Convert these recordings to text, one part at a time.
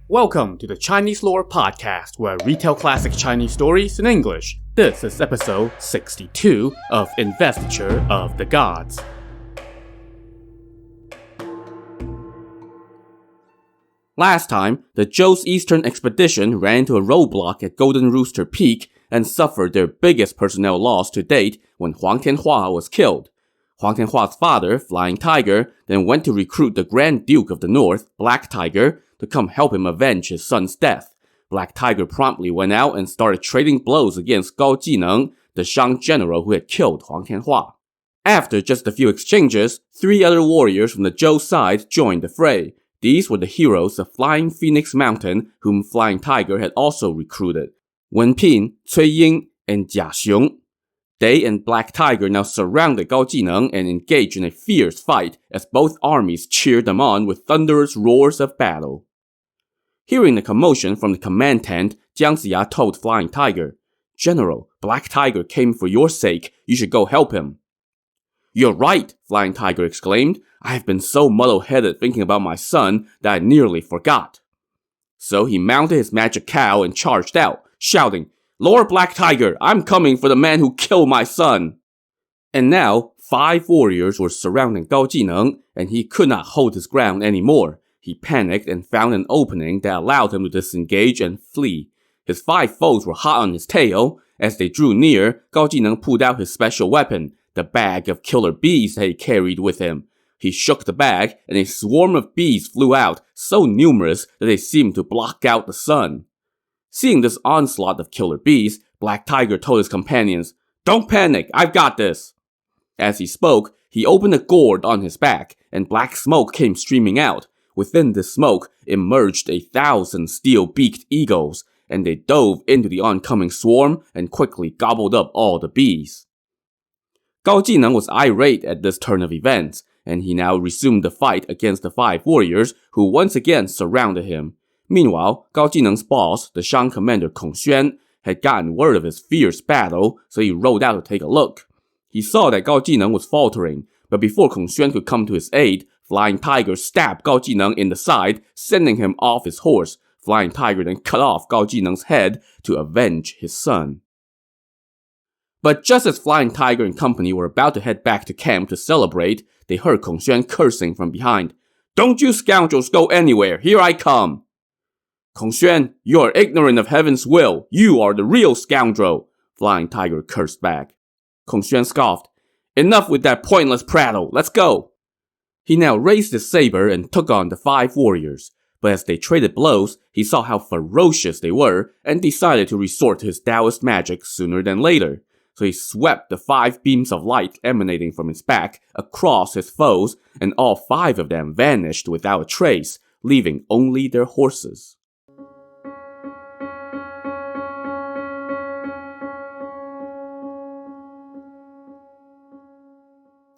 Welcome to the Chinese Lore Podcast, where I retell classic Chinese stories in English. This is episode 62 of Investiture of the Gods. Last time, the Zhou's eastern expedition ran into a roadblock at Golden Rooster Peak and suffered their biggest personnel loss to date when Huang Tianhua was killed. Huang Tianhua's father, Flying Tiger, then went to recruit the Grand Duke of the North, Black Tiger, to come help him avenge his son's death. Black Tiger promptly went out and started trading blows against Gao Jineng, the Shang general who had killed Huang Tianhua. After just a few exchanges, 3 other warriors from the Zhou side joined the fray. These were the heroes of Flying Phoenix Mountain, whom Flying Tiger had also recruited: Wen Pin, Cui Ying, and Jia Xiong. They and Black Tiger now surrounded Gao Jineng and engaged in a fierce fight as both armies cheered them on with thunderous roars of battle. Hearing the commotion from the command tent, Jiang Ziya told Flying Tiger, "General, Black Tiger came for your sake. You should go help him." "You're right," Flying Tiger exclaimed. "I have been so muddle-headed thinking about my son that I nearly forgot." So he mounted his magic cow and charged out, shouting, "Lord Black Tiger, I'm coming for the man who killed my son." And now, 5 warriors were surrounding Gao Jineng, and he could not hold his ground anymore. He panicked and found an opening that allowed him to disengage and flee. His 5 foes were hot on his tail. As they drew near, Gao Jineng pulled out his special weapon, the bag of killer bees that he carried with him. He shook the bag, and a swarm of bees flew out, so numerous that they seemed to block out the sun. Seeing this onslaught of killer bees, Black Tiger told his companions, "Don't panic, I've got this." As he spoke, he opened a gourd on his back, and black smoke came streaming out. Within this smoke emerged 1,000 steel-beaked eagles, and they dove into the oncoming swarm and quickly gobbled up all the bees. Gao Jineng was irate at this turn of events, and he now resumed the fight against the 5 warriors who once again surrounded him. Meanwhile, Gao Jineng's boss, the Shang commander Kong Xuan, had gotten word of his fierce battle, so he rode out to take a look. He saw that Gao Jineng was faltering, but before Kong Xuan could come to his aid, Flying Tiger stabbed Gao Jineng in the side, sending him off his horse. Flying Tiger then cut off Gao Jineng's head to avenge his son. But just as Flying Tiger and company were about to head back to camp to celebrate, they heard Kong Xuan cursing from behind. "Don't you scoundrels go anywhere, here I come!" "Kong Xuan, you are ignorant of heaven's will. You are the real scoundrel," Flying Tiger cursed back. Kong Xuan scoffed, "Enough with that pointless prattle, let's go." He now raised his saber and took on the 5 warriors, but as they traded blows, he saw how ferocious they were and decided to resort to his Taoist magic sooner than later. So he swept the 5 beams of light emanating from his back across his foes, and all 5 of them vanished without a trace, leaving only their horses.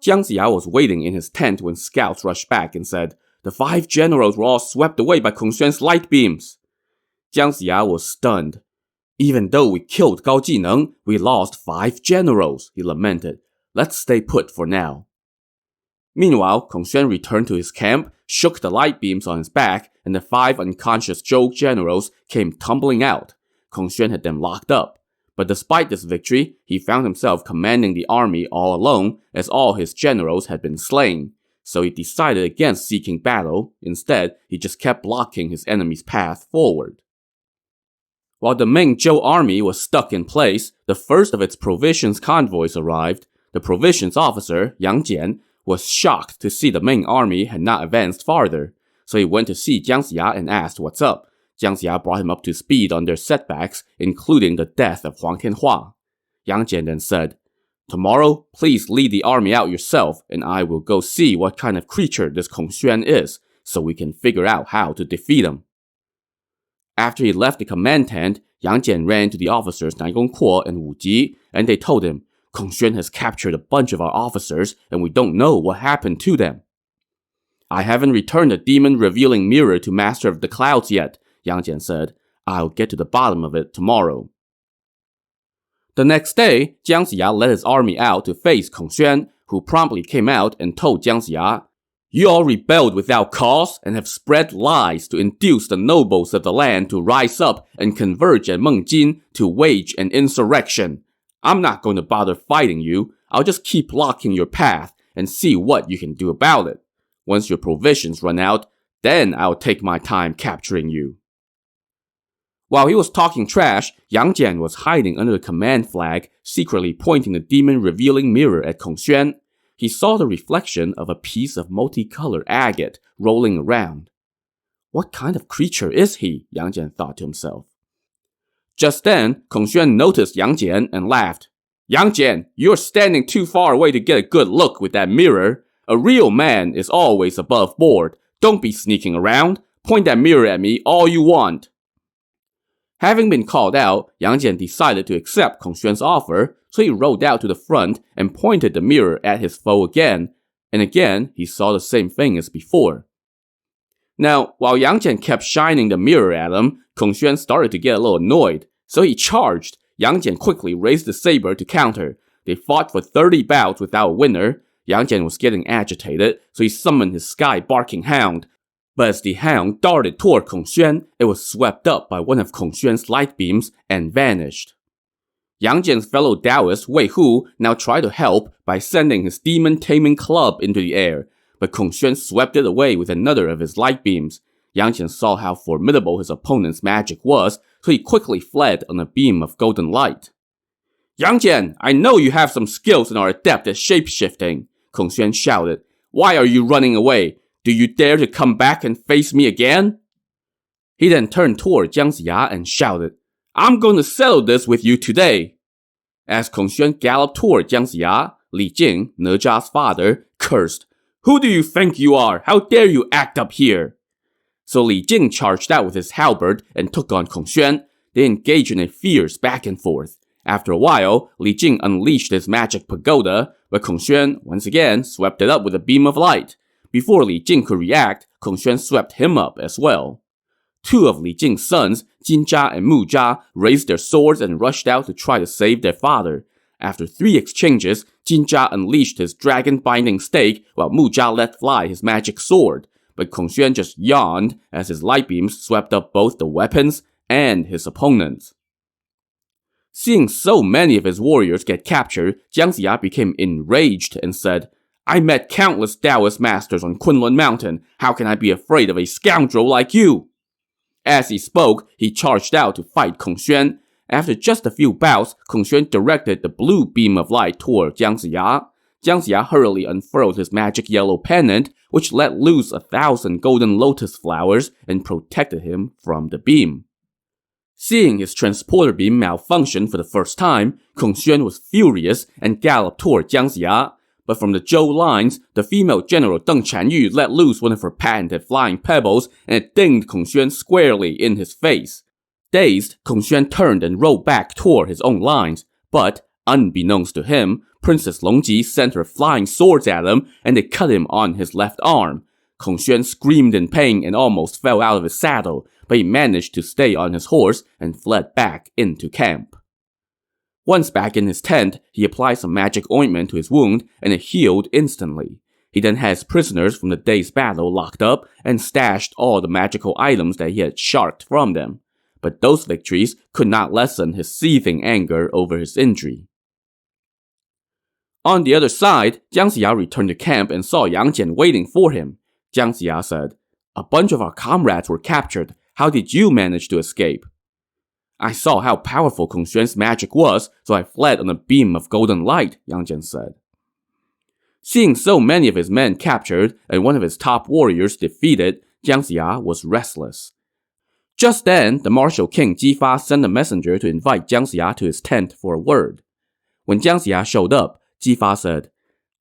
Jiang Ziya was waiting in his tent when scouts rushed back and said, "The 5 generals were all swept away by Kong Xuan's light beams." Jiang Ziya was stunned. "Even though we killed Gao Jineng, we lost 5 generals," he lamented. "Let's stay put for now." Meanwhile, Kong Xuan returned to his camp, shook the light beams on his back, and the 5 unconscious Zhou generals came tumbling out. Kong Xuan had them locked up. But despite this victory, he found himself commanding the army all alone, as all his generals had been slain. So he decided against seeking battle. Instead, he just kept blocking his enemy's path forward. While the main Zhou army was stuck in place, the first of its provisions convoys arrived. The provisions officer, Yang Jian, was shocked to see the main army had not advanced farther. So he went to see Jiang Ziya and asked what's up. Jiang Ziya brought him up to speed on their setbacks, including the death of Huang Tianhua. Yang Jian then said, "Tomorrow, please lead the army out yourself, and I will go see what kind of creature this Kong Xuan is, so we can figure out how to defeat him." After he left the command tent, Yang Jian ran to the officers Nan Gongkuo and Wu Ji, and they told him, "Kong Xuan has captured a bunch of our officers, and we don't know what happened to them." "I haven't returned the demon-revealing mirror to Master of the Clouds yet," Yang Jian said. "I'll get to the bottom of it tomorrow." The next day, Jiang Ziya led his army out to face Kong Xuan, who promptly came out and told Jiang Ziya, You all rebelled without cause and have spread lies to induce the nobles of the land to rise up and converge at Mengjin to wage an insurrection. I'm not going to bother fighting you. I'll just keep blocking your path and see what you can do about it. Once your provisions run out, then I'll take my time capturing you. While he was talking trash, Yang Jian was hiding under the command flag, secretly pointing the demon-revealing mirror at Kong Xuan. He saw the reflection of a piece of multicolored agate rolling around. What kind of creature is he? Yang Jian thought to himself. Just then, Kong Xuan noticed Yang Jian and laughed. Yang Jian, you're standing too far away to get a good look with that mirror. A real man is always above board. Don't be sneaking around. Point that mirror at me all you want. Having been called out, Yang Jian decided to accept Kong Xuan's offer, so he rode out to the front and pointed the mirror at his foe again, and again he saw the same thing as before. Now, while Yang Jian kept shining the mirror at him, Kong Xuan started to get a little annoyed, so he charged. Yang Jian quickly raised the saber to counter. They fought for 30 bouts without a winner. Yang Jian was getting agitated, so he summoned his sky-barking hound. But as the hound darted toward Kong Xuan, it was swept up by one of Kong Xuan's light beams and vanished. Yang Jian's fellow Taoist Wei Hu now tried to help by sending his demon-taming club into the air, but Kong Xuan swept it away with another of his light beams. Yang Jian saw how formidable his opponent's magic was, so he quickly fled on a beam of golden light. Yang Jian, I know you have some skills and are adept at shape-shifting, Kong Xuan shouted. Why are you running away? Do you dare to come back and face me again? He then turned toward Jiang Ziya and shouted, I'm going to settle this with you today. As Kong Xuan galloped toward Jiang Ziya, Li Jing, Ne Zha's father, cursed, Who do you think you are? How dare you act up here? So Li Jing charged out with his halberd and took on Kong Xuan. They engaged in a fierce back and forth. After a while, Li Jing unleashed his magic pagoda, but Kong Xuan, once again, swept it up with a beam of light. Before Li Jing could react, Kong Xuan swept him up as well. Two of Li Jing's sons, Jin Zha and Mu Zha, raised their swords and rushed out to try to save their father. After 3 exchanges, Jin Zha unleashed his dragon-binding stake while Mu Zha let fly his magic sword. But Kong Xuan just yawned as his light beams swept up both the weapons and his opponents. Seeing so many of his warriors get captured, Jiang Ziya became enraged and said, I met countless Taoist masters on Kunlun Mountain. How can I be afraid of a scoundrel like you? As he spoke, he charged out to fight Kong Xuan. After just a few bouts, Kong Xuan directed the blue beam of light toward Jiang Ziya. Jiang Ziya hurriedly unfurled his magic yellow pendant, which let loose 1,000 golden lotus flowers and protected him from the beam. Seeing his transporter beam malfunction for the first time, Kong Xuan was furious and galloped toward Jiang Ziya. But from the Zhou lines, the female general Deng Chanyu let loose one of her patented flying pebbles and it dinged Kong Xuan squarely in his face. Dazed, Kong Xuan turned and rode back toward his own lines, but, unbeknownst to him, Princess Longji sent her flying swords at him and they cut him on his left arm. Kong Xuan screamed in pain and almost fell out of his saddle, but he managed to stay on his horse and fled back into camp. Once back in his tent, he applied some magic ointment to his wound and it healed instantly. He then had his prisoners from the day's battle locked up and stashed all the magical items that he had sharked from them. But those victories could not lessen his seething anger over his injury. On the other side, Jiang Ziya returned to camp and saw Yang Jian waiting for him. Jiang Ziya said, A bunch of our comrades were captured. How did you manage to escape? I saw how powerful Kong Xuan's magic was, so I fled on a beam of golden light, Yang Jian said. Seeing so many of his men captured and one of his top warriors defeated, Jiang Ziya was restless. Just then, the martial king Jifa sent a messenger to invite Jiang Ziya to his tent for a word. When Jiang Ziya showed up, Jifa said,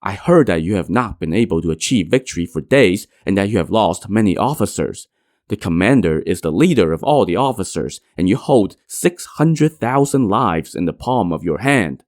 I heard that you have not been able to achieve victory for days and that you have lost many officers. The commander is the leader of all the officers, and you hold 600,000 lives in the palm of your hand.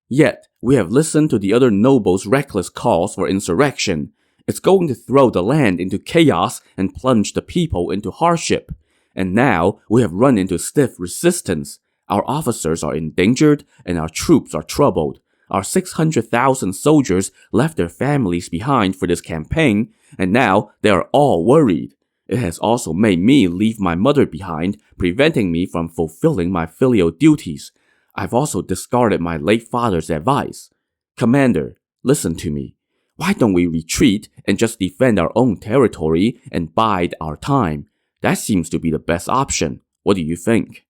Yet, we have listened to the other nobles' reckless calls for insurrection. It's going to throw the land into chaos and plunge the people into hardship. And now, we have run into stiff resistance. Our officers are endangered, and our troops are troubled. Our 600,000 soldiers left their families behind for this campaign, and now they are all worried. It has also made me leave my mother behind, preventing me from fulfilling my filial duties. I've also discarded my late father's advice. Commander, listen to me. Why don't we retreat and just defend our own territory and bide our time? That seems to be the best option. What do you think?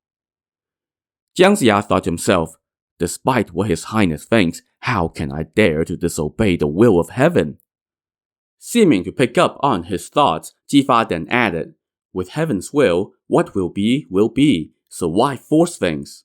Jiang Ziya thought to himself, despite what His Highness thinks, how can I dare to disobey the will of heaven? Seeming to pick up on his thoughts, Jifa then added, with heaven's will, what will be, so why force things?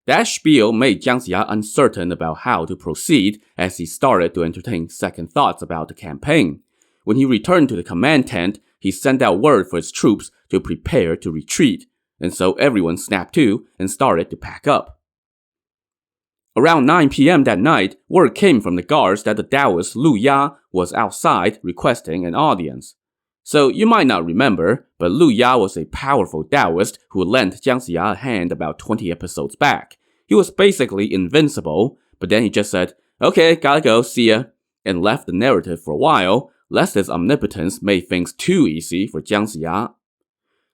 That spiel made Jiang Ziya uncertain about how to proceed as he started to entertain second thoughts about the campaign. When he returned to the command tent, he sent out word for his troops to prepare to retreat, and so everyone snapped to and started to pack up. Around 9 p.m. that night, word came from the guards that the Taoist Lu Ya was outside requesting an audience. So you might not remember, but Lu Ya was a powerful Taoist who lent Jiang Ziya a hand about 20 episodes back. He was basically invincible, but then he just said, okay, gotta go, see ya, and left the narrative for a while, lest his omnipotence made things too easy for Jiang Ziya.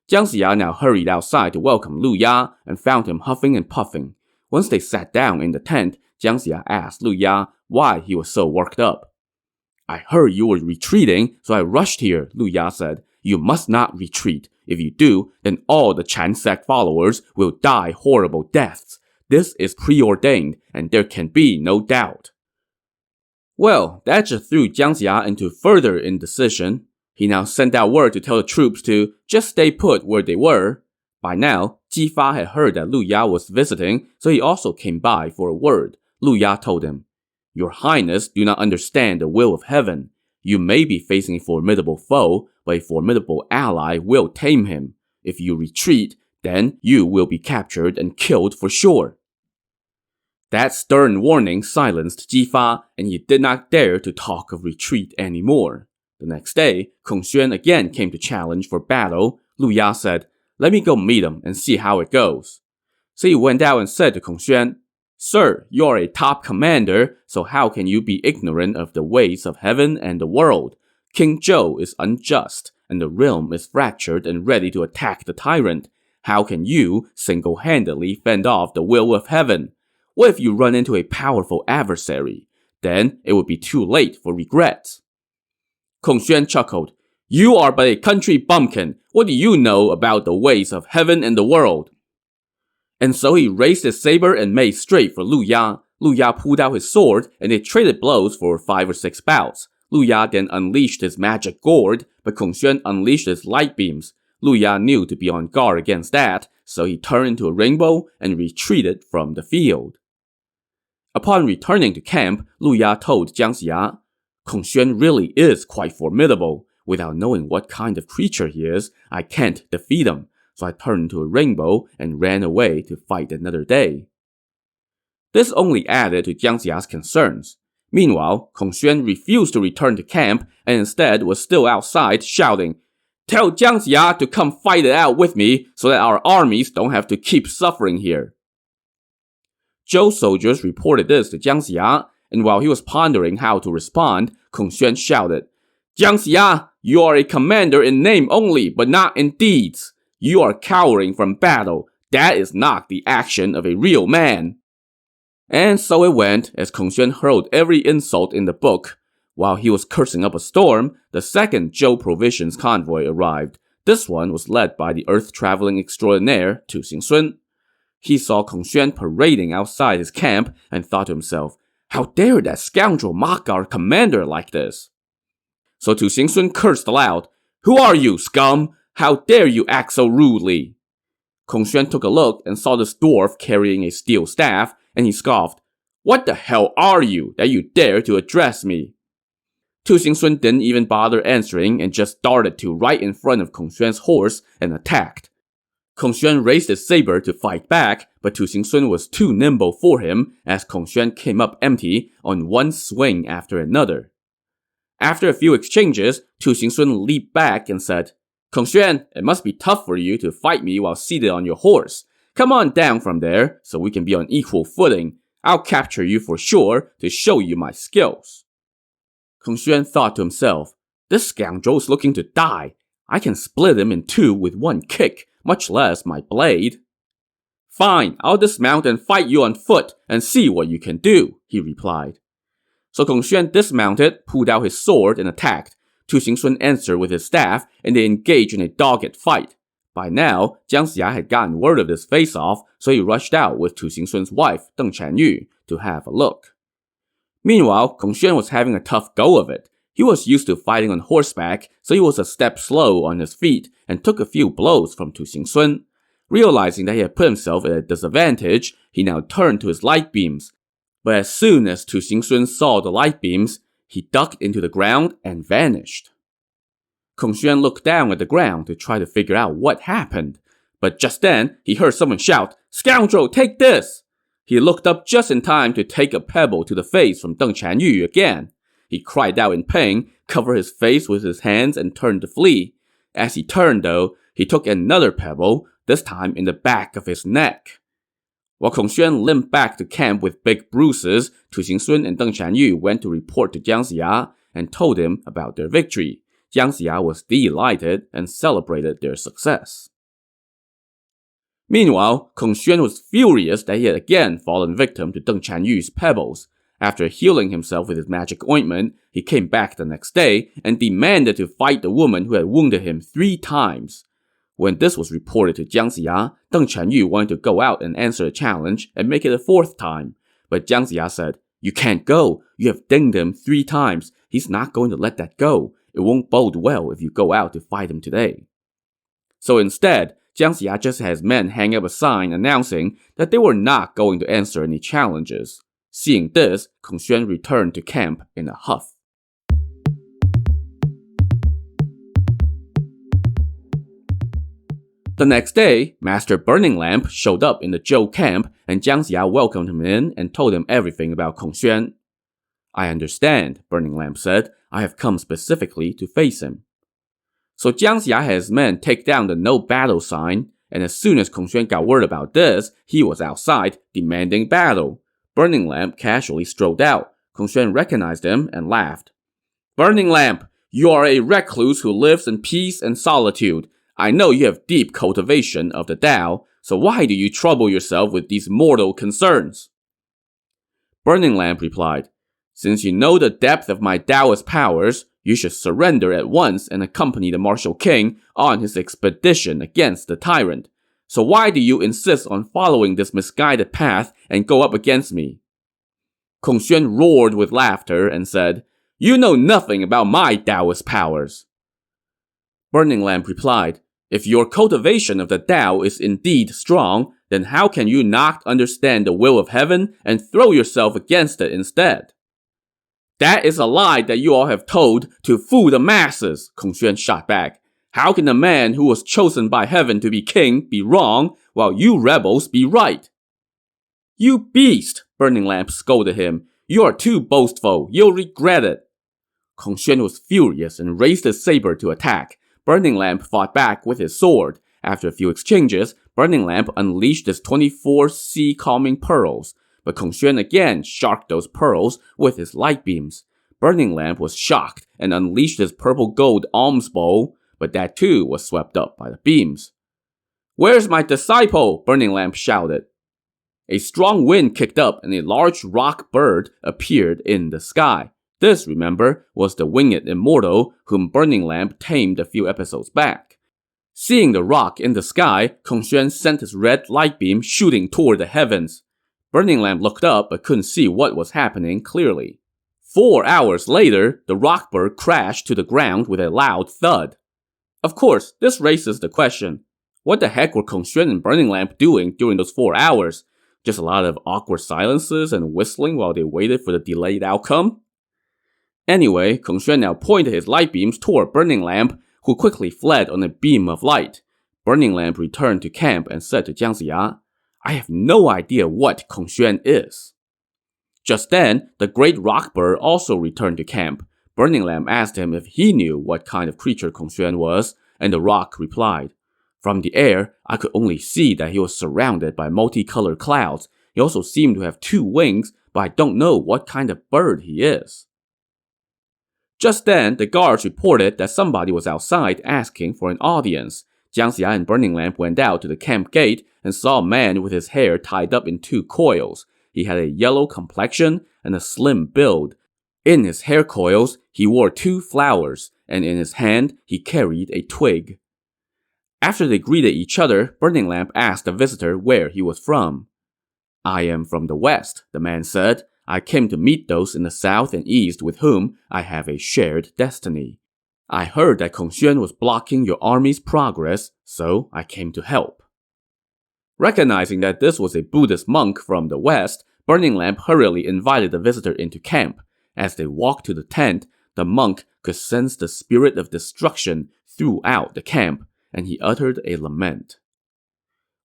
Jiang Ziya now hurried outside to welcome Lu Ya and found him huffing and puffing. Once they sat down in the tent, Jiang Ziya asked Lu Ya why he was so worked up. I heard you were retreating, so I rushed here, Lu Ya said. You must not retreat. If you do, then all the Chan sect followers will die horrible deaths. This is preordained, and there can be no doubt. Well, that just threw Jiang Ziya into further indecision. He now sent out word to tell the troops to just stay put where they were. By now, Jifa had heard that Lu Ya was visiting, so he also came by for a word. Lu Ya told him, Your Highness do not understand the will of heaven. You may be facing a formidable foe, but a formidable ally will tame him. If you retreat, then you will be captured and killed for sure. That stern warning silenced Jifa, and he did not dare to talk of retreat anymore. The next day, Kong Xuan again came to challenge for battle. Lu Ya said, Let me go meet him and see how it goes. So he went out and said to Kong Xuan, Sir, you are a top commander, so how can you be ignorant of the ways of heaven and the world? King Zhou is unjust, and the realm is fractured and ready to attack the tyrant. How can you single-handedly fend off the will of heaven? What if you run into a powerful adversary? Then it would be too late for regrets. Kong Xuan chuckled. You are but a country bumpkin. What do you know about the ways of heaven and the world? And so he raised his saber and made straight for Lu Ya. Lu Ya pulled out his sword, and they traded blows for 5 or 6 bouts. Lu Ya then unleashed his magic gourd, but Kong Xuan unleashed his light beams. Lu Ya knew to be on guard against that, so he turned into a rainbow and retreated from the field. Upon returning to camp, Lu Ya told Jiang Ziya, Kong Xuan really is quite formidable. Without knowing what kind of creature he is, I can't defeat him, so I turned into a rainbow and ran away to fight another day. This only added to Jiang Ziya's concerns. Meanwhile, Kong Xuan refused to return to camp and instead was still outside shouting, Tell Jiang Ziya to come fight it out with me so that our armies don't have to keep suffering here. Zhou soldiers reported this to Jiang Ziya, and while he was pondering how to respond, Kong Xuan shouted, Jiang Ziya, you are a commander in name only, but not in deeds. You are cowering from battle. That is not the action of a real man. And so it went, as Kong Xuan hurled every insult in the book. While he was cursing up a storm, the second Zhou provisions convoy arrived. This one was led by the earth-traveling extraordinaire Tu Xingsun. He saw Kong Xuan parading outside his camp and thought to himself, How dare that scoundrel mock our commander like this? So Tu Xingsun cursed aloud, Who are you, scum? How dare you act so rudely? Kong Xuan took a look and saw this dwarf carrying a steel staff, and he scoffed, What the hell are you that you dare to address me? Tu Xingsun didn't even bother answering and just darted to right in front of Kong Xuan's horse and attacked. Kong Xuan raised his saber to fight back, but Tu Xingsun was too nimble for him as Kong Xuan came up empty on one swing after another. After a few exchanges, Tu Xingsun leaped back and said, Kong Xuan, it must be tough for you to fight me while seated on your horse. Come on down from there so we can be on equal footing. I'll capture you for sure to show you my skills. Kong Xuan thought to himself, this scoundrel is looking to die. I can split him in two with one kick, much less my blade. Fine, I'll dismount and fight you on foot and see what you can do, he replied. So Kong Xuan dismounted, pulled out his sword, and attacked. Tu Xingsun answered with his staff, and they engaged in a dogged fight. By now, Jiang Xia had gotten word of this face-off, so he rushed out with Tu Xingsun's wife, Deng Chanyu, to have a look. Meanwhile, Kong Xuan was having a tough go of it. He was used to fighting on horseback, so he was a step slow on his feet and took a few blows from Tu Xingsun. Realizing that he had put himself at a disadvantage, he now turned to his light beams. But as soon as Tu Xingsun saw the light beams, he ducked into the ground and vanished. Kong Xuan looked down at the ground to try to figure out what happened. But just then, he heard someone shout, "Scoundrel, take this!" He looked up just in time to take a pebble to the face from Deng Chanyu again. He cried out in pain, covered his face with his hands, and turned to flee. As he turned, though, he took another pebble, this time in the back of his neck. While Kong Xuan limped back to camp with big bruises, Tu Xingsun and Deng Chanyu went to report to Jiang Xia and told him about their victory. Jiang Xia was delighted and celebrated their success. Meanwhile, Kong Xuan was furious that he had again fallen victim to Deng Chanyu's pebbles. After healing himself with his magic ointment, he came back the next day and demanded to fight the woman who had wounded him 3 times. When this was reported to Jiang Xia, Deng Chanyu wanted to go out and answer the challenge and make it a 4th time. But Jiang Xia said, "You can't go. You have dinged him 3 times. He's not going to let that go. It won't bode well if you go out to fight him today." So instead, Jiang Xia just had his men hang up a sign announcing that they were not going to answer any challenges. Seeing this, Kong Xuan returned to camp in a huff. The next day, Master Burning Lamp showed up in the Zhou camp, and Jiang Xia welcomed him in and told him everything about Kong Xuan. "I understand," Burning Lamp said. "I have come specifically to face him." So Jiang Xia had his men take down the no battle sign, and as soon as Kong Xuan got word about this, he was outside demanding battle. Burning Lamp casually strolled out. Kong Xuan recognized him and laughed. "Burning Lamp, you are a recluse who lives in peace and solitude. I know you have deep cultivation of the Tao, so why do you trouble yourself with these mortal concerns?" Burning Lamp replied, "Since you know the depth of my Taoist powers, you should surrender at once and accompany the martial king on his expedition against the tyrant. So why do you insist on following this misguided path and go up against me?" Kong Xuan roared with laughter and said, "You know nothing about my Taoist powers." Burning Lamp replied, "If your cultivation of the Tao is indeed strong, then how can you not understand the will of heaven and throw yourself against it instead?" "That is a lie that you all have told to fool the masses," Kong Xuan shot back. "How can the man who was chosen by heaven to be king be wrong, while you rebels be right?" "You beast," Burning Lamp scolded him. "You are too boastful. You'll regret it." Kong Xuan was furious and raised his saber to attack. Burning Lamp fought back with his sword. After a few exchanges, Burning Lamp unleashed his 24 sea calming pearls. But Kong Xuan again sharked those pearls with his light beams. Burning Lamp was shocked and unleashed his purple gold alms bowl, but that too was swept up by the beams. "Where's my disciple?" Burning Lamp shouted. A strong wind kicked up and a large rock bird appeared in the sky. This, remember, was the winged immortal whom Burning Lamp tamed a few episodes back. Seeing the rock in the sky, Kong Xuan sent his red light beam shooting toward the heavens. Burning Lamp looked up but couldn't see what was happening clearly. 4 hours later, the rock bird crashed to the ground with a loud thud. Of course, this raises the question, what the heck were Kong Xuan and Burning Lamp doing during those 4 hours? Just a lot of awkward silences and whistling while they waited for the delayed outcome? Anyway, Kong Xuan now pointed his light beams toward Burning Lamp, who quickly fled on a beam of light. Burning Lamp returned to camp and said to Jiang Xia, "I have no idea what Kong Xuan is." Just then, the great rock bird also returned to camp. Burning Lamp asked him if he knew what kind of creature Kong Xuan was, and the rock replied, "From the air, I could only see that he was surrounded by multicolored clouds. He also seemed to have 2 wings, but I don't know what kind of bird he is. Just then, the guards reported that somebody was outside asking for an audience. Jiang Xia and Burning Lamp went out to the camp gate and saw a man with his hair tied up in 2 coils. He had a yellow complexion and a slim build. In his hair coils, he wore 2 flowers, and in his hand, he carried a twig. After they greeted each other, Burning Lamp asked the visitor where he was from. "I am from the West," the man said. "I came to meet those in the South and East with whom I have a shared destiny. I heard that Kong Xuan was blocking your army's progress, so I came to help." Recognizing that this was a Buddhist monk from the West, Burning Lamp hurriedly invited the visitor into camp. As they walked to the tent, the monk could sense the spirit of destruction throughout the camp, and he uttered a lament.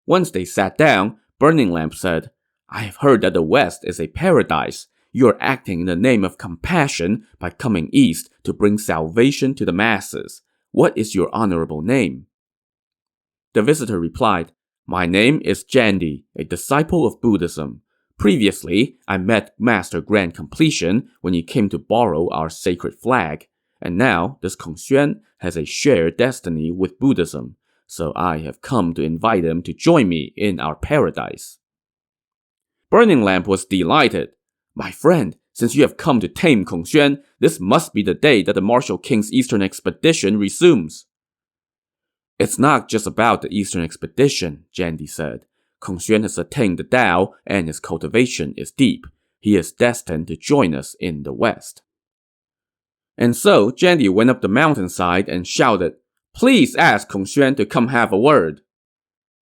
Once they sat down, Burning Lamp said, "I have heard that the West is a paradise. You are acting in the name of compassion by coming east to bring salvation to the masses. What is your honorable name?" The visitor replied, "My name is Jandy, a disciple of Buddhism. Previously, I met Master Grand Completion when he came to borrow our sacred flag, and now this Kong Xuan has a shared destiny with Buddhism, so I have come to invite him to join me in our paradise." Burning Lamp was delighted. "My friend, since you have come to tame Kong Xuan, this must be the day that the Martial King's Eastern Expedition resumes." "It's not just about the Eastern Expedition," Jandy said. "Kong Xuan has attained the Tao, and his cultivation is deep. He is destined to join us in the West." And so, Jandy went up the mountainside and shouted, "Please ask Kong Xuan to come have a word."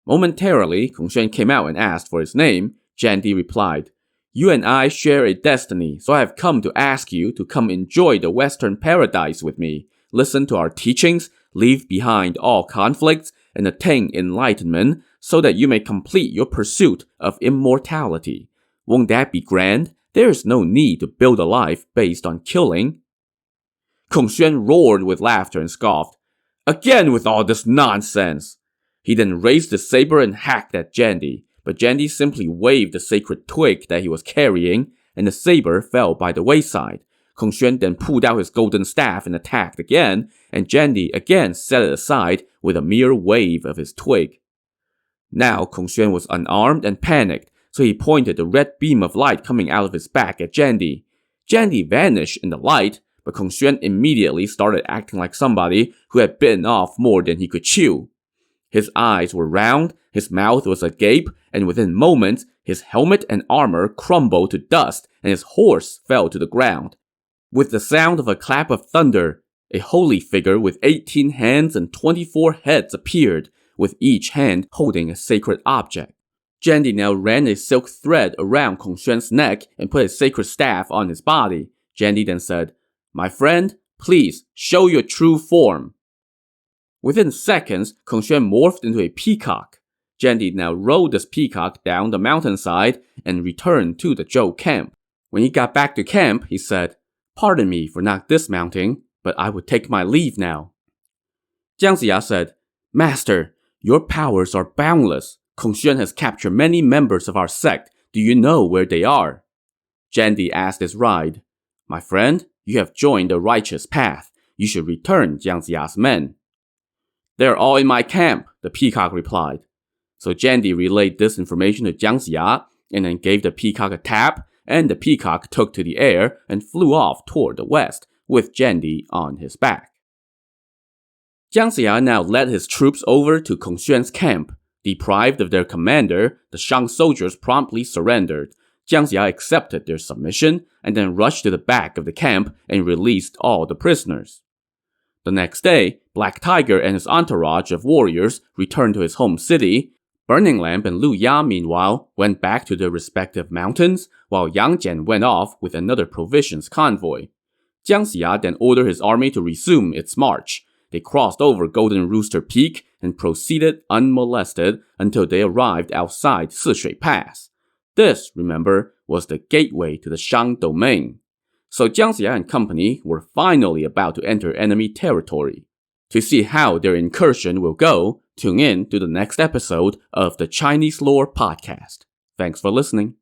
Momentarily, Kong Xuan came out and asked for his name. Jandy replied, "You and I share a destiny, so I have come to ask you to come enjoy the Western paradise with me, listen to our teachings, leave behind all conflicts, and attain enlightenment so that you may complete your pursuit of immortality. Won't that be grand? There is no need to build a life based on killing." Kong Xuan roared with laughter and scoffed, "Again with all this nonsense!" He then raised the saber and hacked at Jandy, but Jandy simply waved the sacred twig that he was carrying, and the saber fell by the wayside. Kong Xuan then pulled out his golden staff and attacked again, and Jandy again set it aside with a mere wave of his twig. Now Kong Xuan was unarmed and panicked, so he pointed the red beam of light coming out of his back at Jandy. Jandy vanished in the light, but Kong Xuan immediately started acting like somebody who had bitten off more than he could chew. His eyes were round, his mouth was agape, and within moments, his helmet and armor crumbled to dust and his horse fell to the ground. With the sound of a clap of thunder, a holy figure with 18 hands and 24 heads appeared, with each hand holding a sacred object. Jandy now ran a silk thread around Kong Xuan's neck and put a sacred staff on his body. Jandy then said, "My friend, please show your true form." Within seconds, Kong Xuan morphed into a peacock. Jandy now rode this peacock down the mountainside and returned to the Zhou camp. When he got back to camp, he said, "Pardon me for not dismounting, but I would take my leave now." Jiang Xia said, "Master, your powers are boundless. Kong Xuan has captured many members of our sect. Do you know where they are?" Jandy asked his ride, "My friend, you have joined the righteous path. You should return Jiang Xia's men." "They're all in my camp," the peacock replied. So Jandy relayed this information to Jiang Xia and then gave the peacock a tap, and the peacock took to the air and flew off toward the west, with Jandy on his back. Jiang Xia now led his troops over to Kong Xuan's camp. Deprived of their commander, the Shang soldiers promptly surrendered. Jiang Xia accepted their submission and then rushed to the back of the camp and released all the prisoners. The next day, Black Tiger and his entourage of warriors returned to his home city. Burning Lamp and Lu Ya, meanwhile, went back to their respective mountains, while Yang Jian went off with another provisions convoy. Jiang Xia then ordered his army to resume its march. They crossed over Golden Rooster Peak and proceeded unmolested until they arrived outside Sishui Pass. This, remember, was the gateway to the Shang domain. So Jiang Xia and company were finally about to enter enemy territory. To see how their incursion will go, tune in to the next episode of the Chinese Lore Podcast. Thanks for listening.